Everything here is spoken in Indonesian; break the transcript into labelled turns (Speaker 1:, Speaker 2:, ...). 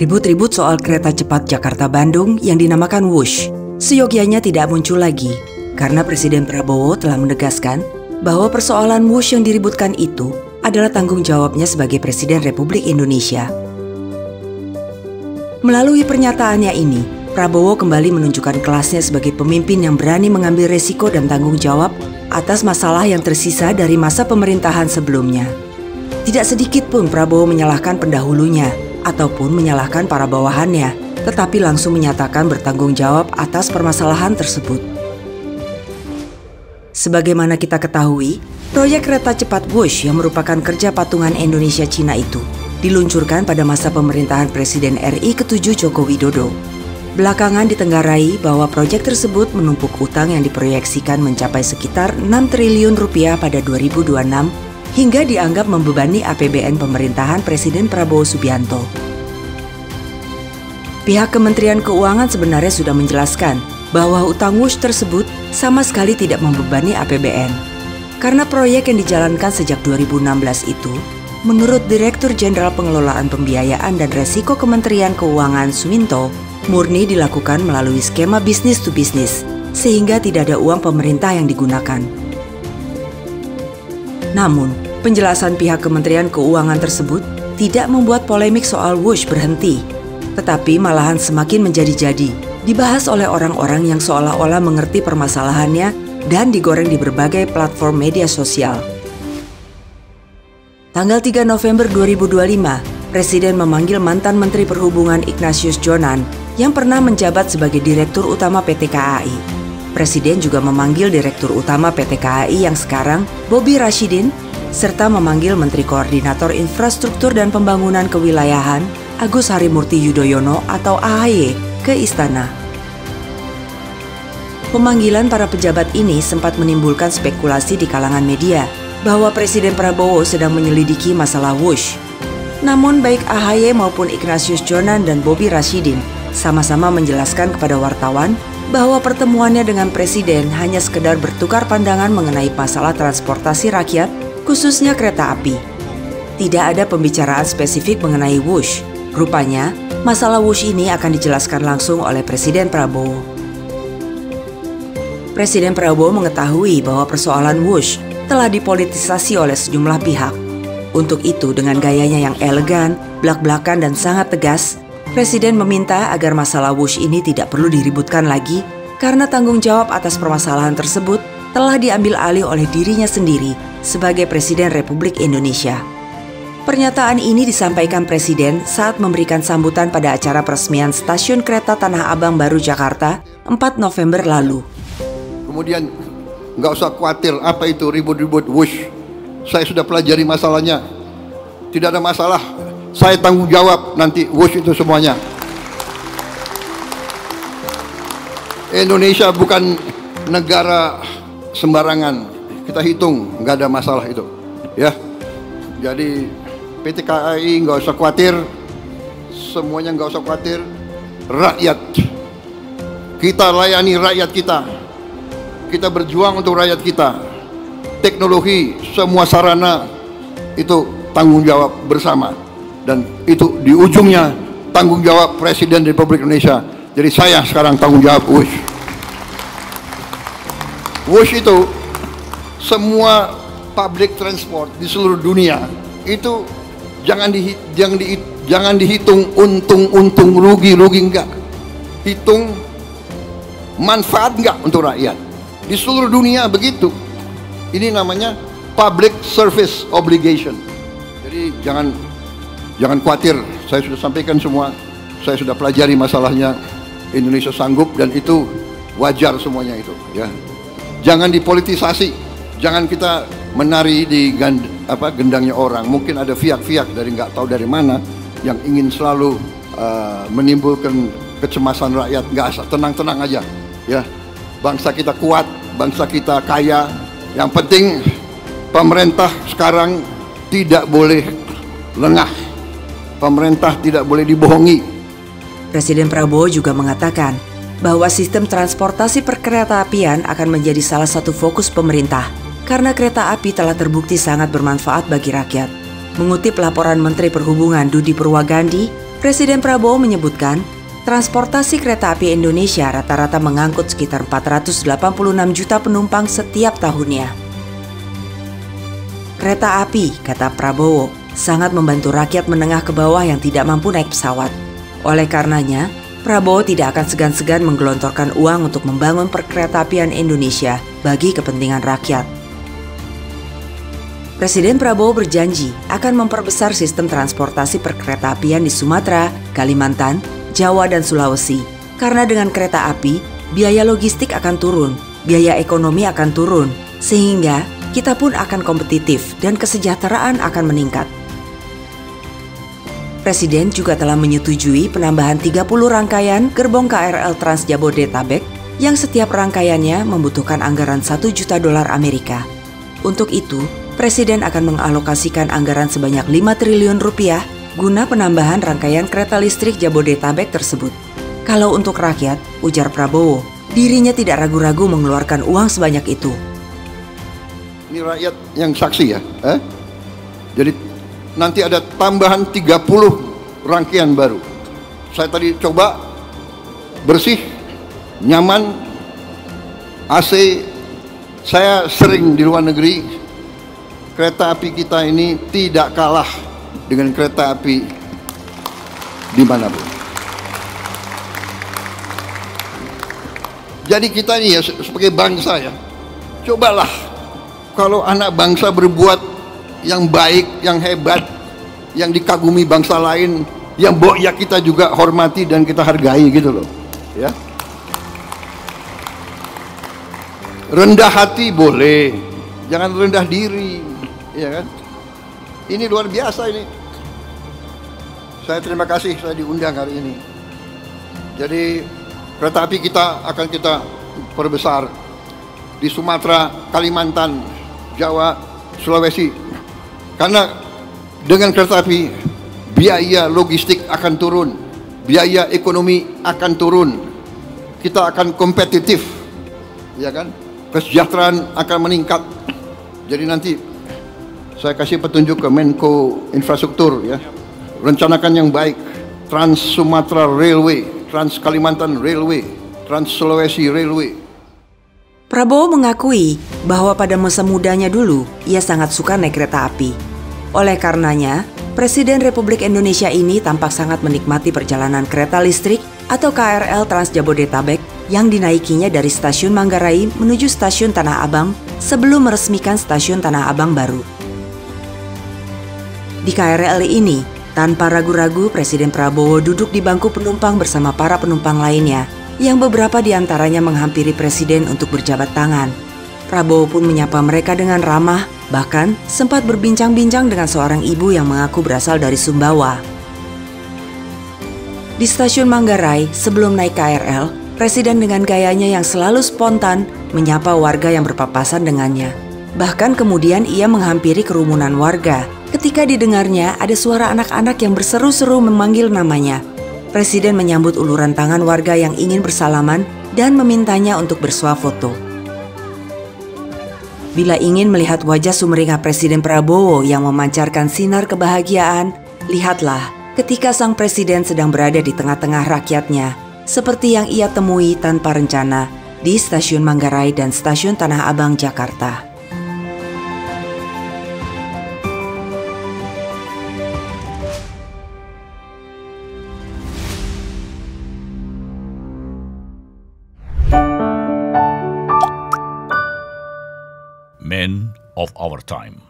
Speaker 1: Ribut-ribut soal kereta cepat Jakarta-Bandung yang dinamakan Wush, seyogyanya tidak muncul lagi karena Presiden Prabowo telah menegaskan bahwa persoalan Wush yang diributkan itu adalah tanggung jawabnya sebagai Presiden Republik Indonesia. Melalui pernyataannya ini, Prabowo kembali menunjukkan kelasnya sebagai pemimpin yang berani mengambil resiko dan tanggung jawab atas masalah yang tersisa dari masa pemerintahan sebelumnya. Tidak sedikit pun Prabowo menyalahkan pendahulunya ataupun menyalahkan para bawahannya, tetapi langsung menyatakan bertanggung jawab atas permasalahan tersebut. Sebagaimana kita ketahui, proyek kereta cepat Wush yang merupakan kerja patungan Indonesia-Cina itu diluncurkan pada masa pemerintahan Presiden RI ke-7 Joko Widodo. Belakangan ditenggarai bahwa proyek tersebut menumpuk utang yang diproyeksikan mencapai sekitar 6 triliun rupiah pada 2026 hingga dianggap membebani APBN pemerintahan Presiden Prabowo Subianto. Pihak Kementerian Keuangan sebenarnya sudah menjelaskan bahwa utang Wush tersebut sama sekali tidak membebani APBN. Karena proyek yang dijalankan sejak 2016 itu, menurut Direktur Jenderal Pengelolaan Pembiayaan dan Resiko Kementerian Keuangan Suminto, murni dilakukan melalui skema bisnis to bisnis, sehingga tidak ada uang pemerintah yang digunakan. Namun, penjelasan pihak Kementerian Keuangan tersebut tidak membuat polemik soal Wush berhenti, tetapi malahan semakin menjadi-jadi, dibahas oleh orang-orang yang seolah-olah mengerti permasalahannya dan digoreng di berbagai platform media sosial. Tanggal 3 November 2025, Presiden memanggil mantan Menteri Perhubungan Ignatius Jonan yang pernah menjabat sebagai Direktur Utama PT KAI. Presiden juga memanggil Direktur Utama PT KAI yang sekarang, Bobi Rashidin, serta memanggil Menteri Koordinator Infrastruktur dan Pembangunan Kewilayahan, Agus Harimurti Yudhoyono atau AHY, ke Istana. Pemanggilan para pejabat ini sempat menimbulkan spekulasi di kalangan media bahwa Presiden Prabowo sedang menyelidiki masalah Wush. Namun baik AHY maupun Ignatius Jonan dan Bobi Rashidin sama-sama menjelaskan kepada wartawan bahwa pertemuannya dengan Presiden hanya sekedar bertukar pandangan mengenai masalah transportasi rakyat, khususnya kereta api. Tidak ada pembicaraan spesifik mengenai Wush. Rupanya, masalah Wush ini akan dijelaskan langsung oleh Presiden Prabowo. Presiden Prabowo mengetahui bahwa persoalan Wush telah dipolitisasi oleh sejumlah pihak. Untuk itu, dengan gayanya yang elegan, blak-blakan dan sangat tegas, Presiden meminta agar masalah Wush ini tidak perlu diributkan lagi karena tanggung jawab atas permasalahan tersebut telah diambil alih oleh dirinya sendiri sebagai Presiden Republik Indonesia. Pernyataan ini disampaikan Presiden saat memberikan sambutan pada acara peresmian Stasiun Kereta Tanah Abang Baru Jakarta 4 November lalu.
Speaker 2: Kemudian nggak usah khawatir apa itu ribut-ribut Wush. Saya sudah pelajari masalahnya. Tidak ada masalah. Saya tanggung jawab nanti Wush itu semuanya. Indonesia bukan negara sembarangan. Kita hitung, nggak ada masalah itu. Ya, jadi PT KAI nggak usah khawatir. Semuanya nggak usah khawatir. Rakyat, kita layani rakyat kita. Kita berjuang untuk rakyat kita. Teknologi, semua sarana itu tanggung jawab bersama. Dan itu di ujungnya tanggung jawab Presiden Republik Indonesia. Jadi saya sekarang tanggung jawab Wush. Wush itu semua public transport di seluruh dunia itu jangan dihitung untung rugi enggak. Hitung manfaat enggak untuk rakyat. Di seluruh dunia begitu. Ini namanya public service obligation. Jadi jangan khawatir, saya sudah sampaikan semua, saya sudah pelajari masalahnya. Indonesia sanggup dan itu wajar semuanya itu. Ya, jangan dipolitisasi, jangan kita menari di gendangnya orang. Mungkin ada pihak-pihak dari nggak tahu dari mana yang ingin selalu menimbulkan kecemasan rakyat. Nggak asal, tenang-tenang aja. Ya, bangsa kita kuat, bangsa kita kaya. Yang penting pemerintah sekarang tidak boleh lengah. Pemerintah tidak boleh dibohongi.
Speaker 1: Presiden Prabowo juga mengatakan bahwa sistem transportasi perkeretaapian akan menjadi salah satu fokus pemerintah karena kereta api telah terbukti sangat bermanfaat bagi rakyat. Mengutip laporan Menteri Perhubungan Dudi Purwagandi, Presiden Prabowo menyebutkan, transportasi kereta api Indonesia rata-rata mengangkut sekitar 486 juta penumpang setiap tahunnya. Kereta api, kata Prabowo, sangat membantu rakyat menengah ke bawah yang tidak mampu naik pesawat. Oleh karenanya, Prabowo tidak akan segan-segan menggelontorkan uang untuk membangun perkeretaapian Indonesia bagi kepentingan rakyat. Presiden Prabowo berjanji akan memperbesar sistem transportasi perkeretaapian di Sumatera, Kalimantan, Jawa, dan Sulawesi. Karena dengan kereta api, biaya logistik akan turun, biaya ekonomi akan turun, sehingga kita pun akan kompetitif dan kesejahteraan akan meningkat. Presiden juga telah menyetujui penambahan 30 rangkaian gerbong KRL Trans Jabodetabek yang setiap rangkaiannya membutuhkan anggaran 1 juta dolar Amerika. Untuk itu, Presiden akan mengalokasikan anggaran sebanyak 5 triliun rupiah guna penambahan rangkaian kereta listrik Jabodetabek tersebut. Kalau untuk rakyat, ujar Prabowo, dirinya tidak ragu-ragu mengeluarkan uang sebanyak itu.
Speaker 2: Ini rakyat yang saksi ya. Jadi nanti ada tambahan 30 rangkaian baru. Saya tadi coba, bersih, nyaman, AC. Saya sering di luar negeri. Kereta api kita ini tidak kalah dengan kereta api dimanapun. Jadi kita ini ya sebagai bangsa ya, cobalah kalau anak bangsa berbuat yang baik, yang hebat, yang dikagumi bangsa lain, yang ya kita juga hormati dan kita hargai gitu loh, ya. Rendah hati boleh, jangan rendah diri, ya kan? Ini luar biasa ini. Saya terima kasih saya diundang hari ini. Jadi kereta api kita akan kita perbesar di Sumatera, Kalimantan, Jawa, Sulawesi. Karena dengan kereta api biaya logistik akan turun, biaya ekonomi akan turun, kita akan kompetitif, ya kan? Kesejahteraan akan meningkat. Jadi nanti saya kasih petunjuk ke Menko Infrastruktur ya, rencanakan yang baik, Trans Sumatera Railway, Trans Kalimantan Railway, Trans Sulawesi Railway.
Speaker 1: Prabowo mengakui bahwa pada masa mudanya dulu ia sangat suka naik kereta api. Oleh karenanya, Presiden Republik Indonesia ini tampak sangat menikmati perjalanan kereta listrik atau KRL Trans Jabodetabek yang dinaikinya dari Stasiun Manggarai menuju Stasiun Tanah Abang sebelum meresmikan Stasiun Tanah Abang baru. Di KRL ini, tanpa ragu-ragu Presiden Prabowo duduk di bangku penumpang bersama para penumpang lainnya yang beberapa di antaranya menghampiri Presiden untuk berjabat tangan. Prabowo pun menyapa mereka dengan ramah, bahkan sempat berbincang-bincang dengan seorang ibu yang mengaku berasal dari Sumbawa. Di Stasiun Manggarai, sebelum naik KRL, Presiden dengan gayanya yang selalu spontan menyapa warga yang berpapasan dengannya. Bahkan kemudian ia menghampiri kerumunan warga. Ketika didengarnya ada suara anak-anak yang berseru-seru memanggil namanya. Presiden menyambut uluran tangan warga yang ingin bersalaman dan memintanya untuk bersuah foto. Bila ingin melihat wajah sumringah Presiden Prabowo yang memancarkan sinar kebahagiaan, lihatlah ketika sang Presiden sedang berada di tengah-tengah rakyatnya, seperti yang ia temui tanpa rencana di Stasiun Manggarai dan Stasiun Tanah Abang, Jakarta.
Speaker 3: Men of our time.